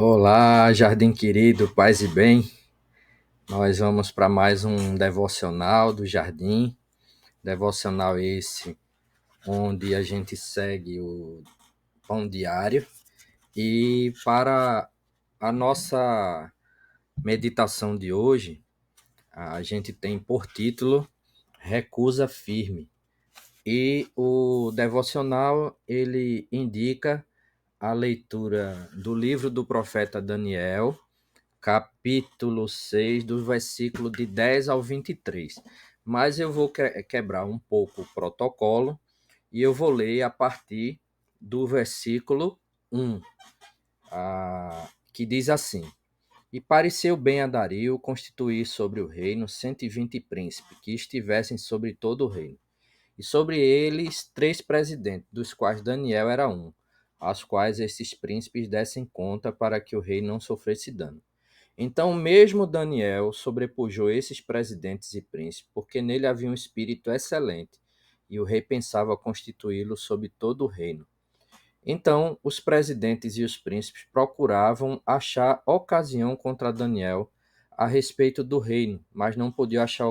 Olá, jardim querido, paz e bem. Nós vamos para mais um devocional do jardim. Devocional esse onde a gente segue o pão diário. E para a nossa meditação de hoje, a gente tem por título Recusa Firme. E o devocional ele indica a leitura do livro do profeta Daniel, capítulo 6, do versículo de 10 ao 23. Mas eu vou quebrar um pouco o protocolo e eu vou ler a partir do versículo 1, que diz assim: E pareceu bem a Dario constituir sobre o reino 120 príncipes, que estivessem sobre todo o reino, e sobre eles 3 presidentes, dos quais Daniel era um, aos quais esses príncipes dessem conta para que o rei não sofresse dano. Então, mesmo Daniel sobrepujou esses presidentes e príncipes, porque nele havia um espírito excelente, e o rei pensava constituí-lo sobre todo o reino. Então, os presidentes e os príncipes procuravam achar ocasião contra Daniel a respeito do reino, mas não podiam achar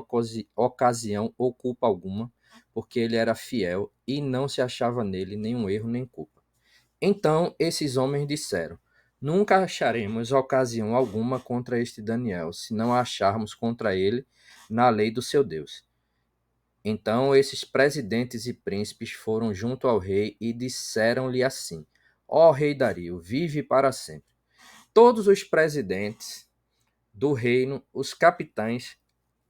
ocasião ou culpa alguma, porque ele era fiel e não se achava nele nenhum erro nem culpa. Então esses homens disseram: Nunca acharemos ocasião alguma contra este Daniel, se não a acharmos contra ele na lei do seu Deus. Então esses presidentes e príncipes foram junto ao rei e disseram-lhe assim: Ó rei Dario, vive para sempre. Todos os presidentes do reino, os capitães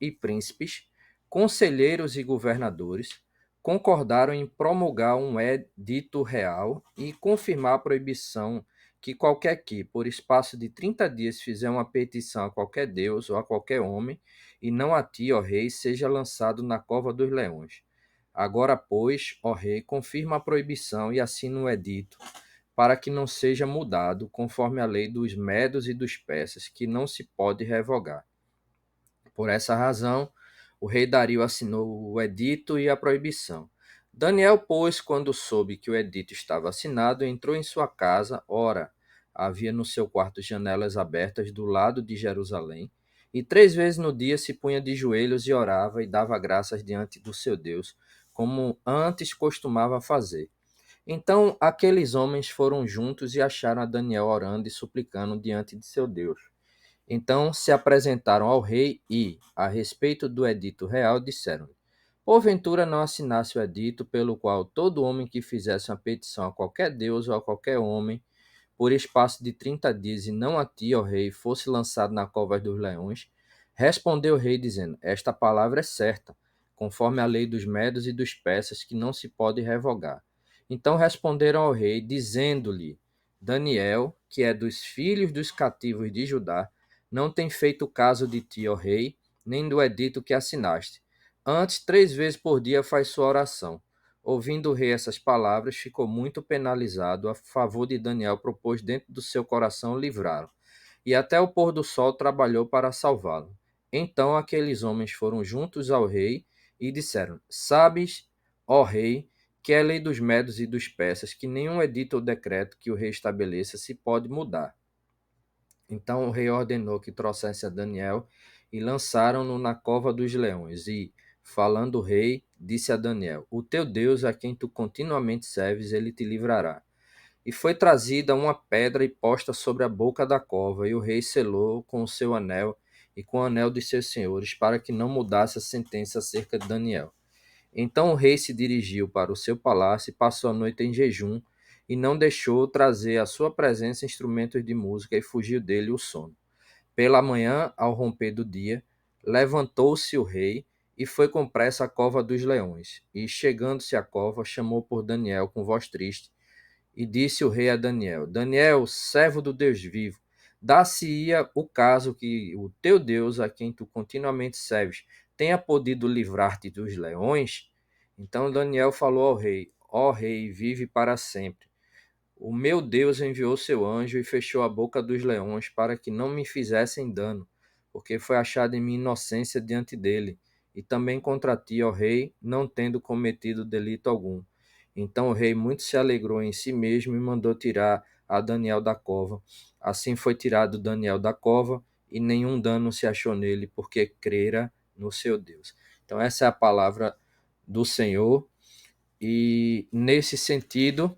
e príncipes, conselheiros e governadores, concordaram em promulgar um edito real e confirmar a proibição que qualquer que, por espaço de 30 dias, fizer uma petição a qualquer deus ou a qualquer homem, e não a ti, ó rei, seja lançado na cova dos leões. Agora, pois, ó rei, confirma a proibição e assina o edito, para que não seja mudado, conforme a lei dos medos e dos persas, que não se pode revogar. Por essa razão, o rei Dario assinou o edito e a proibição. Daniel, pois, quando soube que o edito estava assinado, entrou em sua casa. Ora, havia no seu quarto janelas abertas do lado de Jerusalém, e 3 vezes no dia se punha de joelhos e orava e dava graças diante do seu Deus, como antes costumava fazer. Então aqueles homens foram juntos e acharam a Daniel orando e suplicando diante de seu Deus. Então se apresentaram ao rei e, a respeito do edito real, disseram-lhe: Porventura não assinasse o edito pelo qual todo homem que fizesse uma petição a qualquer deus ou a qualquer homem, por espaço de 30 dias, e não a ti, ó rei, fosse lançado na cova dos leões? Respondeu o rei, dizendo: Esta palavra é certa, conforme a lei dos medos e dos persas, que não se pode revogar. Então responderam ao rei, dizendo-lhe: Daniel, que é dos filhos dos cativos de Judá, não tem feito caso de ti, ó rei, nem do edito que assinaste. Antes, 3 vezes por dia faz sua oração. Ouvindo o rei essas palavras, ficou muito penalizado. A favor de Daniel, propôs dentro do seu coração livrá-lo. E até o pôr do sol trabalhou para salvá-lo. Então aqueles homens foram juntos ao rei e disseram: Sabes, ó rei, que é a lei dos medos e dos persas, que nenhum edito ou decreto que o rei estabeleça se pode mudar. Então o rei ordenou que trouxesse a Daniel e lançaram-no na cova dos leões. E, falando o rei, disse a Daniel: O teu Deus, a quem tu continuamente serves, ele te livrará. E foi trazida uma pedra e posta sobre a boca da cova, e o rei selou com o seu anel e com o anel dos seus senhores, para que não mudasse a sentença acerca de Daniel. Então o rei se dirigiu para o seu palácio e passou a noite em jejum, e não deixou trazer à sua presença instrumentos de música, e fugiu dele o sono. Pela manhã, ao romper do dia, levantou-se o rei e foi com pressa à cova dos leões. E, chegando-se à cova, chamou por Daniel com voz triste, e disse o rei a Daniel: Daniel, servo do Deus vivo, dá-se-ia o caso que o teu Deus, a quem tu continuamente serves, tenha podido livrar-te dos leões? Então Daniel falou ao rei: Ó rei, vive para sempre. O meu Deus enviou seu anjo e fechou a boca dos leões para que não me fizessem dano, porque foi achada em mim inocência diante dele, e também contra ti, ó rei, não tendo cometido delito algum. Então o rei muito se alegrou em si mesmo e mandou tirar a Daniel da cova. Assim foi tirado Daniel da cova, e nenhum dano se achou nele, porque crera no seu Deus. Então, essa é a palavra do Senhor, e nesse sentido,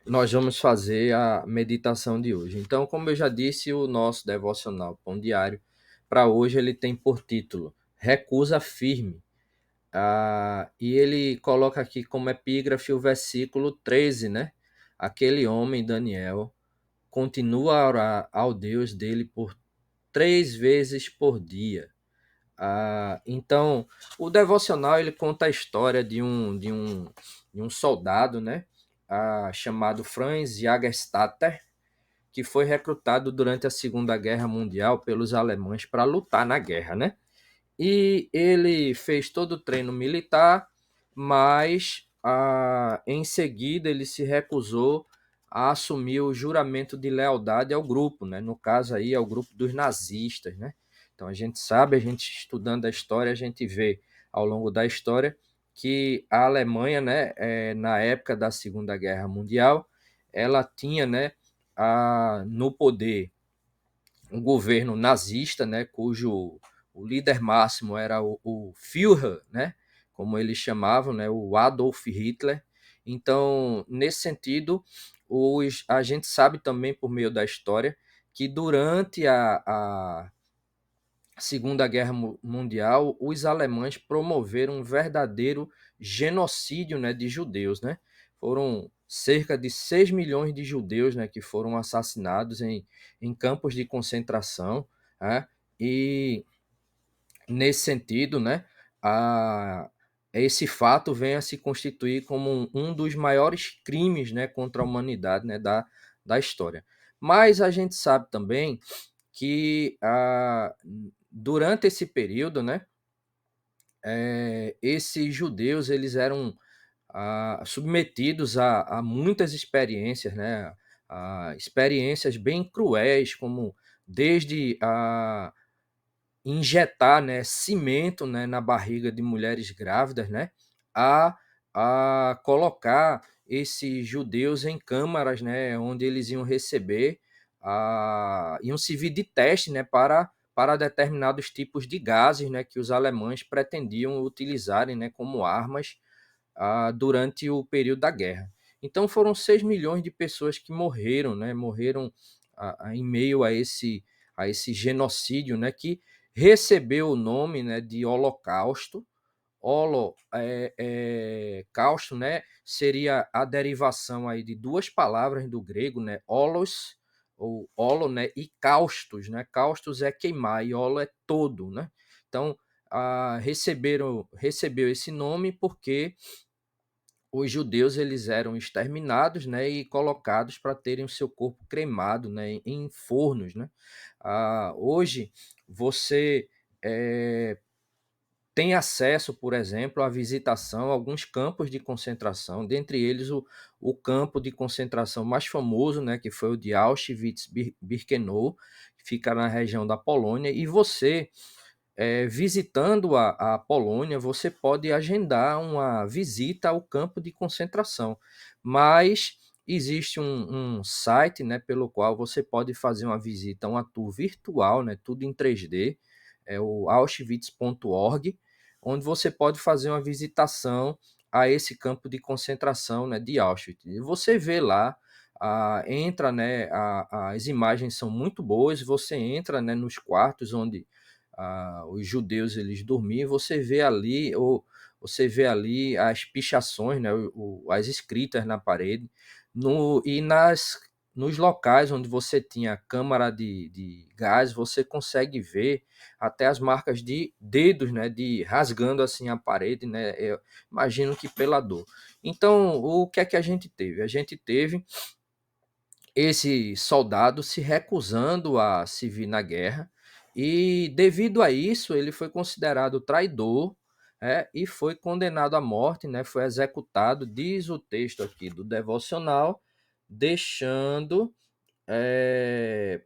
nós vamos fazer a meditação de hoje. Então, como eu já disse, o nosso devocional Pão Diário, para hoje, ele tem por título Recusa Firme. E ele coloca aqui como epígrafe o versículo 13, né? Aquele homem, Daniel, continua a orar ao Deus dele por 3 vezes por dia. Então, o devocional ele conta a história de um soldado, né? Chamado Franz Jagerstatter, que foi recrutado durante a Segunda Guerra Mundial pelos alemães para lutar na guerra, né? E ele fez todo o treino militar, mas em seguida ele se recusou a assumir o juramento de lealdade ao grupo, né? No caso aí, ao grupo dos nazistas, né? Então a gente sabe, a gente estudando a história, a gente vê ao longo da história que a Alemanha, né, na época da Segunda Guerra Mundial, ela tinha, né, no poder um governo nazista, né, cujo o líder máximo era o Führer, né, como eles chamavam, né, o Adolf Hitler. Então, nesse sentido, a gente sabe também por meio da história que durante a Segunda Guerra Mundial, os alemães promoveram um verdadeiro genocídio, né, de judeus, né? Foram cerca de 6 milhões de judeus, né, que foram assassinados em campos de concentração, né? E nesse sentido, né, a, esse fato vem a se constituir como um dos maiores crimes, né, contra a humanidade, né, da história. Mas a gente sabe também que durante esse período, né, esses judeus eles eram submetidos a muitas experiências, né, a experiências bem cruéis, como desde injetar, né, cimento, né, na barriga de mulheres grávidas, né, a, a colocar esses judeus em câmaras, né, onde eles iam receber, iam servir de teste, né, para determinados tipos de gases, né, que os alemães pretendiam utilizarem, né, como armas durante o período da guerra. Então foram 6 milhões de pessoas que morreram, né, morreram em meio a esse genocídio, né, que recebeu o nome, né, de Holocausto. Causto, né, seria a derivação aí de duas palavras do grego, né, holos, ou holo, né, e caustos, né, caustos é queimar e holo é todo, né, então recebeu esse nome porque os judeus eles eram exterminados, né, e colocados para terem o seu corpo cremado, né, em fornos, né. Hoje você tem acesso, por exemplo, à visitação a alguns campos de concentração, dentre eles o campo de concentração mais famoso, né, que foi o de Auschwitz-Birkenau, que fica na região da Polônia, e você visitando a Polônia, você pode agendar uma visita ao campo de concentração, mas existe um site, né, pelo qual você pode fazer uma visita, uma tour virtual, né, tudo em 3D, é o auschwitz.org, onde você pode fazer uma visitação a esse campo de concentração, né, de Auschwitz. E você vê lá, entra, né, as imagens são muito boas, você entra, né, nos quartos onde os judeus eles dormiam, você vê ali as pichações, né, as escritas na parede, e nos locais onde você tinha câmara de gás, você consegue ver até as marcas de dedos, né, de rasgando assim a parede, né, eu imagino que pela dor. Então, o que é que a gente teve? A gente teve esse soldado se recusando a servir na guerra, e devido a isso ele foi considerado traidor, e foi condenado à morte, né, foi executado, diz o texto aqui do devocional, deixando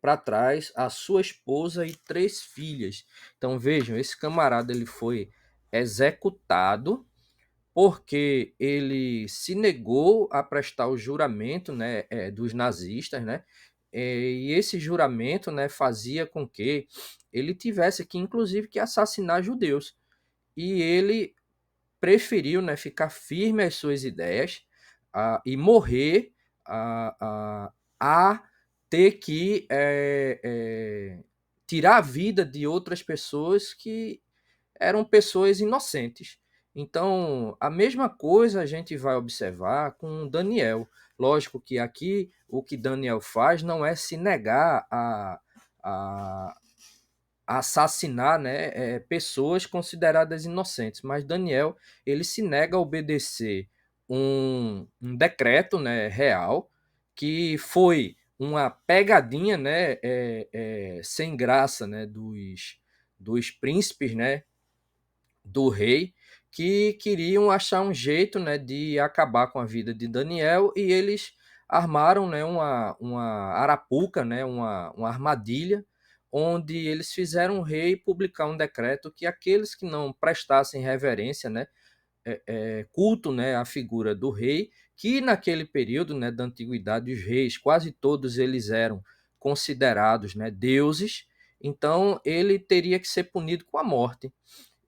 para trás a sua esposa e 3 filhas. Então vejam, esse camarada ele foi executado porque ele se negou a prestar o juramento, né, dos nazistas, né, e esse juramento, né, fazia com que ele tivesse que, inclusive, que assassinar judeus. E ele preferiu, né, ficar firme às suas ideias e morrer a ter que tirar a vida de outras pessoas que eram pessoas inocentes. Então, a mesma coisa a gente vai observar com Daniel. Lógico que aqui o que Daniel faz não é se negar a assassinar, né, pessoas consideradas inocentes, mas Daniel ele se nega a obedecer um decreto, né, real, que foi uma pegadinha, né, sem graça, né, dos príncipes, né, do rei, que queriam achar um jeito, né, de acabar com a vida de Daniel, e eles armaram, né, uma arapuca, né, uma armadilha, onde eles fizeram o rei publicar um decreto que aqueles que não prestassem reverência, né, culto, né, à figura do rei, que naquele período, né, da antiguidade, os reis, quase todos eles eram considerados, né, deuses, então ele teria que ser punido com a morte.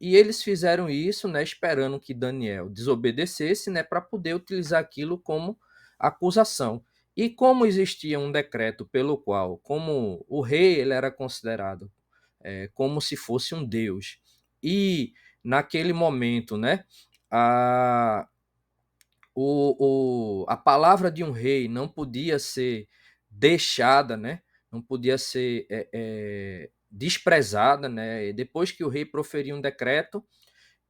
E eles fizeram isso, né, esperando que Daniel desobedecesse, né, para poder utilizar aquilo como acusação. E como existia um decreto pelo qual, como o rei ele era considerado como se fosse um deus, e naquele momento, né, a, a palavra de um rei não podia ser deixada, né, não podia ser desprezada, né, e depois que o rei proferia um decreto,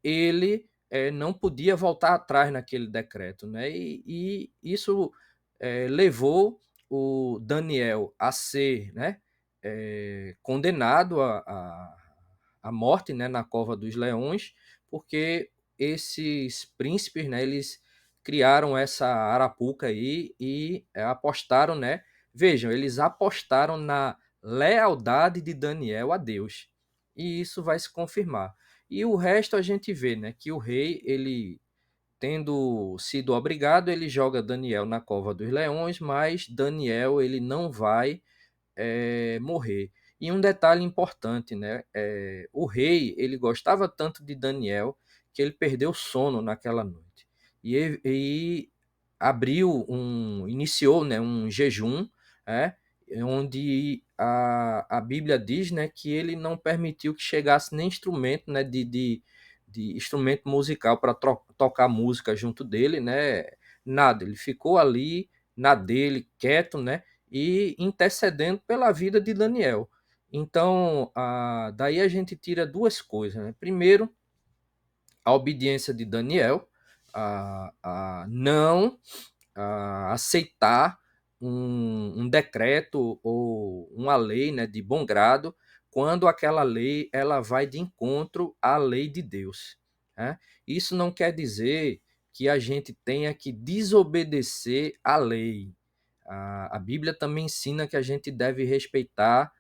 ele não podia voltar atrás naquele decreto, né? E isso levou o Daniel a ser, né, condenado à morte, né, na cova dos leões, porque esses príncipes, né, eles criaram essa arapuca aí e apostaram, né? Vejam, eles apostaram na lealdade de Daniel a Deus. E isso vai se confirmar. E o resto a gente vê, né, que o rei, ele tendo sido obrigado, ele joga Daniel na cova dos leões, mas Daniel ele não vai morrer. E um detalhe importante, né, o rei ele gostava tanto de Daniel que ele perdeu o sono naquela noite e iniciou, né, um jejum, é, onde a Bíblia diz, né, que ele não permitiu que chegasse nem instrumento, né, de instrumento musical para tocar música junto dele, né, nada, ele ficou ali na dele, quieto, né, e intercedendo pela vida de Daniel. Então, daí a gente tira duas coisas, né? Primeiro, a obediência de Daniel, a não aceitar um decreto ou uma lei, né, de bom grado, quando aquela lei ela vai de encontro à lei de Deus, né? Isso não quer dizer que a gente tenha que desobedecer à lei. A Bíblia também ensina que a gente deve respeitar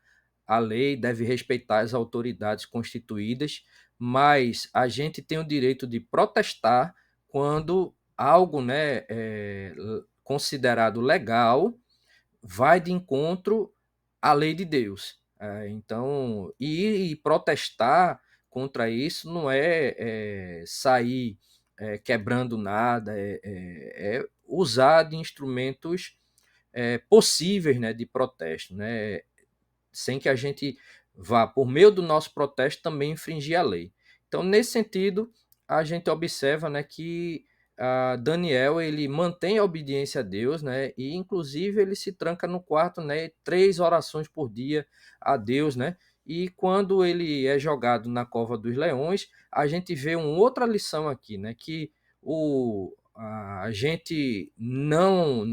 a lei, deve respeitar as autoridades constituídas, mas a gente tem o direito de protestar quando algo, né, considerado legal vai de encontro à lei de Deus. Então, e protestar contra isso não sair quebrando nada, é usar de instrumentos possíveis, né, de protesto, né, sem que a gente vá, por meio do nosso protesto, também infringir a lei. Então, nesse sentido, a gente observa, né, que Daniel ele mantém a obediência a Deus, né, e inclusive ele se tranca no quarto, né, 3 orações por dia a Deus, né, e quando ele é jogado na cova dos leões, a gente vê uma outra lição aqui, né, que a gente não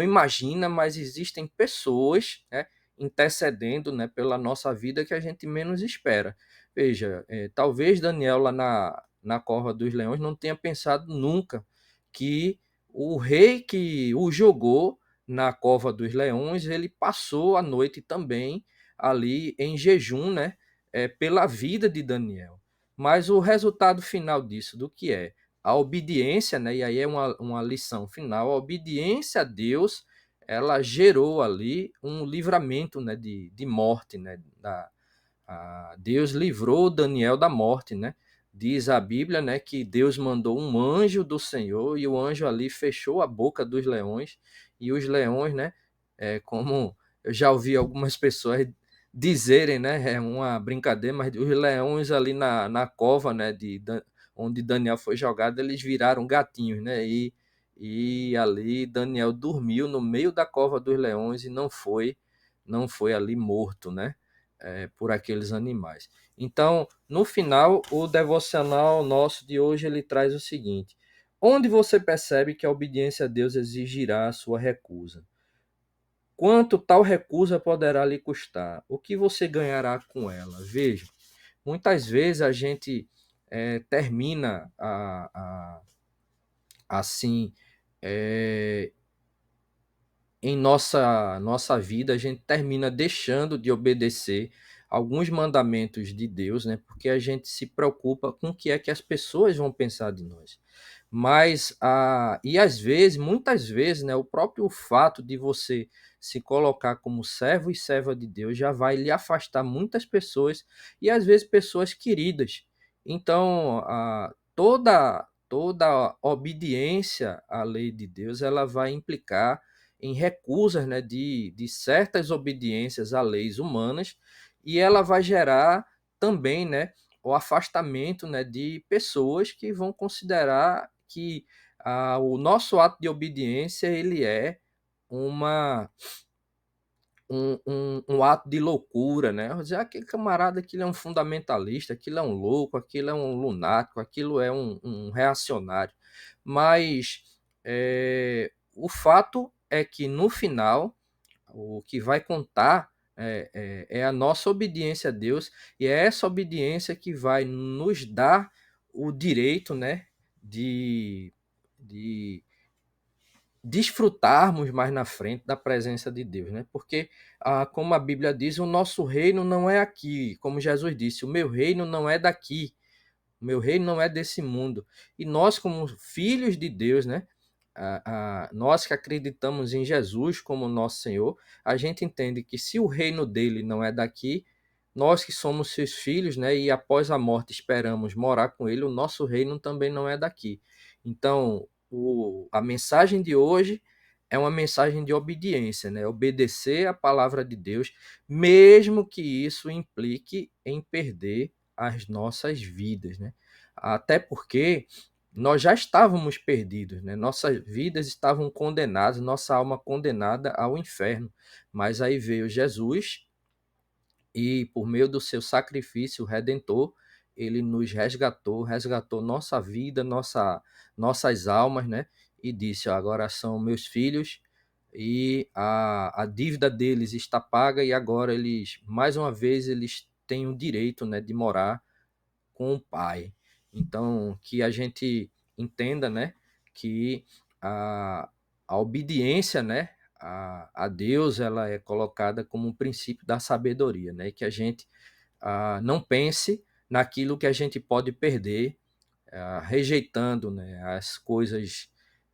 imagina, mas existem pessoas, né, intercedendo, né, pela nossa vida que a gente menos espera. Veja, talvez Daniel lá na cova dos leões não tenha pensado nunca que o rei que o jogou na cova dos leões, ele passou a noite também ali em jejum, né, pela vida de Daniel. Mas o resultado final disso, do que é? a obediência, né, e aí é uma lição final, a obediência a Deus, ela gerou ali um livramento, né, de morte, né, Deus livrou Daniel da morte, né? Diz a Bíblia, né, que Deus mandou um anjo do Senhor e o anjo ali fechou a boca dos leões e os leões, né, como eu já ouvi algumas pessoas dizerem, né, é uma brincadeira, mas os leões ali na cova, né, onde Daniel foi jogado, eles viraram gatinhos, né, e ali Daniel dormiu no meio da cova dos leões e não foi ali morto, né? Por aqueles animais. Então, no final, o devocional nosso de hoje ele traz o seguinte: onde você percebe que a obediência a Deus exigirá a sua recusa? Quanto tal recusa poderá lhe custar? O que você ganhará com ela? Veja, muitas vezes a gente termina assim, é, em nossa vida, a gente termina deixando de obedecer alguns mandamentos de Deus, né? Porque a gente se preocupa com o que é que as pessoas vão pensar de nós. Mas, e às vezes, muitas vezes, né, o próprio fato de você se colocar como servo e serva de Deus já vai lhe afastar muitas pessoas e às vezes pessoas queridas. Então, toda obediência à lei de Deus, ela vai implicar em recusas, né, de certas obediências a leis humanas, e ela vai gerar também, né, o afastamento, né, de pessoas que vão considerar que o nosso ato de obediência ele é uma um ato de loucura, né? Vou dizer, aquele camarada, aquilo é um fundamentalista, aquilo é um louco, aquilo é um lunático, aquilo é um reacionário. Mas o fato é que no final o que vai contar é a nossa obediência a Deus, e é essa obediência que vai nos dar o direito, né, de desfrutarmos mais na frente da presença de Deus, né? Porque, como a Bíblia diz, o nosso reino não é aqui, como Jesus disse, o meu reino não é daqui, o meu reino não é desse mundo. E nós, como filhos de Deus, né? Nós que acreditamos em Jesus como nosso Senhor, a gente entende que se o reino dele não é daqui, nós que somos seus filhos, né? E após a morte esperamos morar com ele, o nosso reino também não é daqui. Então, a mensagem de hoje é uma mensagem de obediência, né? Obedecer a palavra de Deus, mesmo que isso implique em perder as nossas vidas, né? Até porque nós já estávamos perdidos, né? Nossas vidas estavam condenadas, nossa alma condenada ao inferno. Mas aí veio Jesus e, por meio do seu sacrifício redentor, ele nos resgatou nossa vida, nossas almas, né? E disse: agora são meus filhos e a dívida deles está paga e agora eles, mais uma vez, eles têm o direito, né, de morar com o Pai. Então, que a gente entenda, né, que a, a obediência, né, a Deus, ela é colocada como um princípio da sabedoria, né, e que a gente não pense naquilo que a gente pode perder, rejeitando, né, as coisas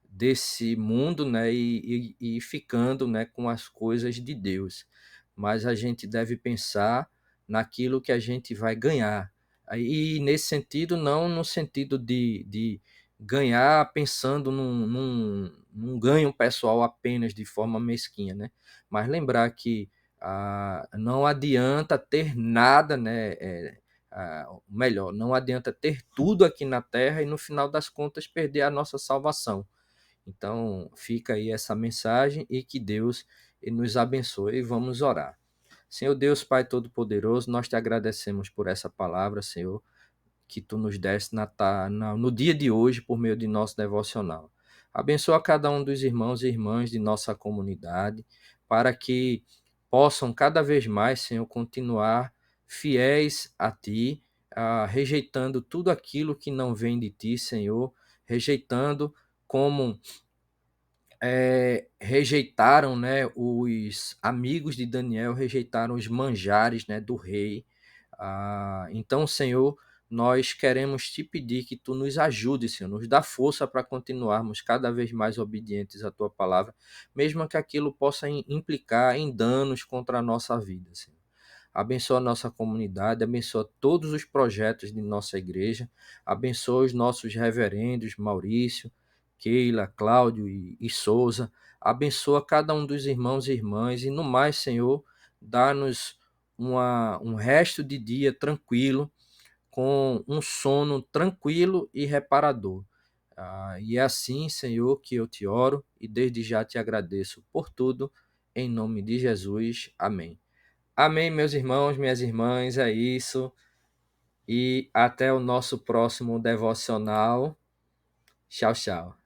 desse mundo, né, e ficando, né, com as coisas de Deus. Mas a gente deve pensar naquilo que a gente vai ganhar. E nesse sentido, não no sentido de ganhar pensando num ganho pessoal apenas de forma mesquinha, né? Mas lembrar que não adianta ter nada, né? Melhor, não adianta ter tudo aqui na Terra e no final das contas perder a nossa salvação. Então, fica aí essa mensagem e que Deus nos abençoe. Vamos orar. Senhor Deus, Pai Todo-Poderoso, nós te agradecemos por essa palavra, Senhor, que tu nos deste no dia de hoje por meio de nosso devocional. Abençoa cada um dos irmãos e irmãs de nossa comunidade, para que possam cada vez mais, Senhor, continuar fiéis a Ti, rejeitando tudo aquilo que não vem de Ti, Senhor, rejeitando como rejeitaram, né, os amigos de Daniel rejeitaram os manjares, né, do rei. Então, Senhor, nós queremos te pedir que tu nos ajude, Senhor, nos dá força para continuarmos cada vez mais obedientes à tua palavra, mesmo que aquilo possa implicar em danos contra a nossa vida, Senhor. Abençoa a nossa comunidade, abençoa todos os projetos de nossa igreja, abençoa os nossos reverendos, Maurício, Keila, Cláudio e Souza, abençoa cada um dos irmãos e irmãs, e no mais, Senhor, dá-nos um resto de dia tranquilo, com um sono tranquilo e reparador. E é assim, Senhor, que eu te oro e desde já te agradeço por tudo, em nome de Jesus. Amém. Amém, meus irmãos, minhas irmãs, é isso. E até o nosso próximo devocional. Tchau, tchau.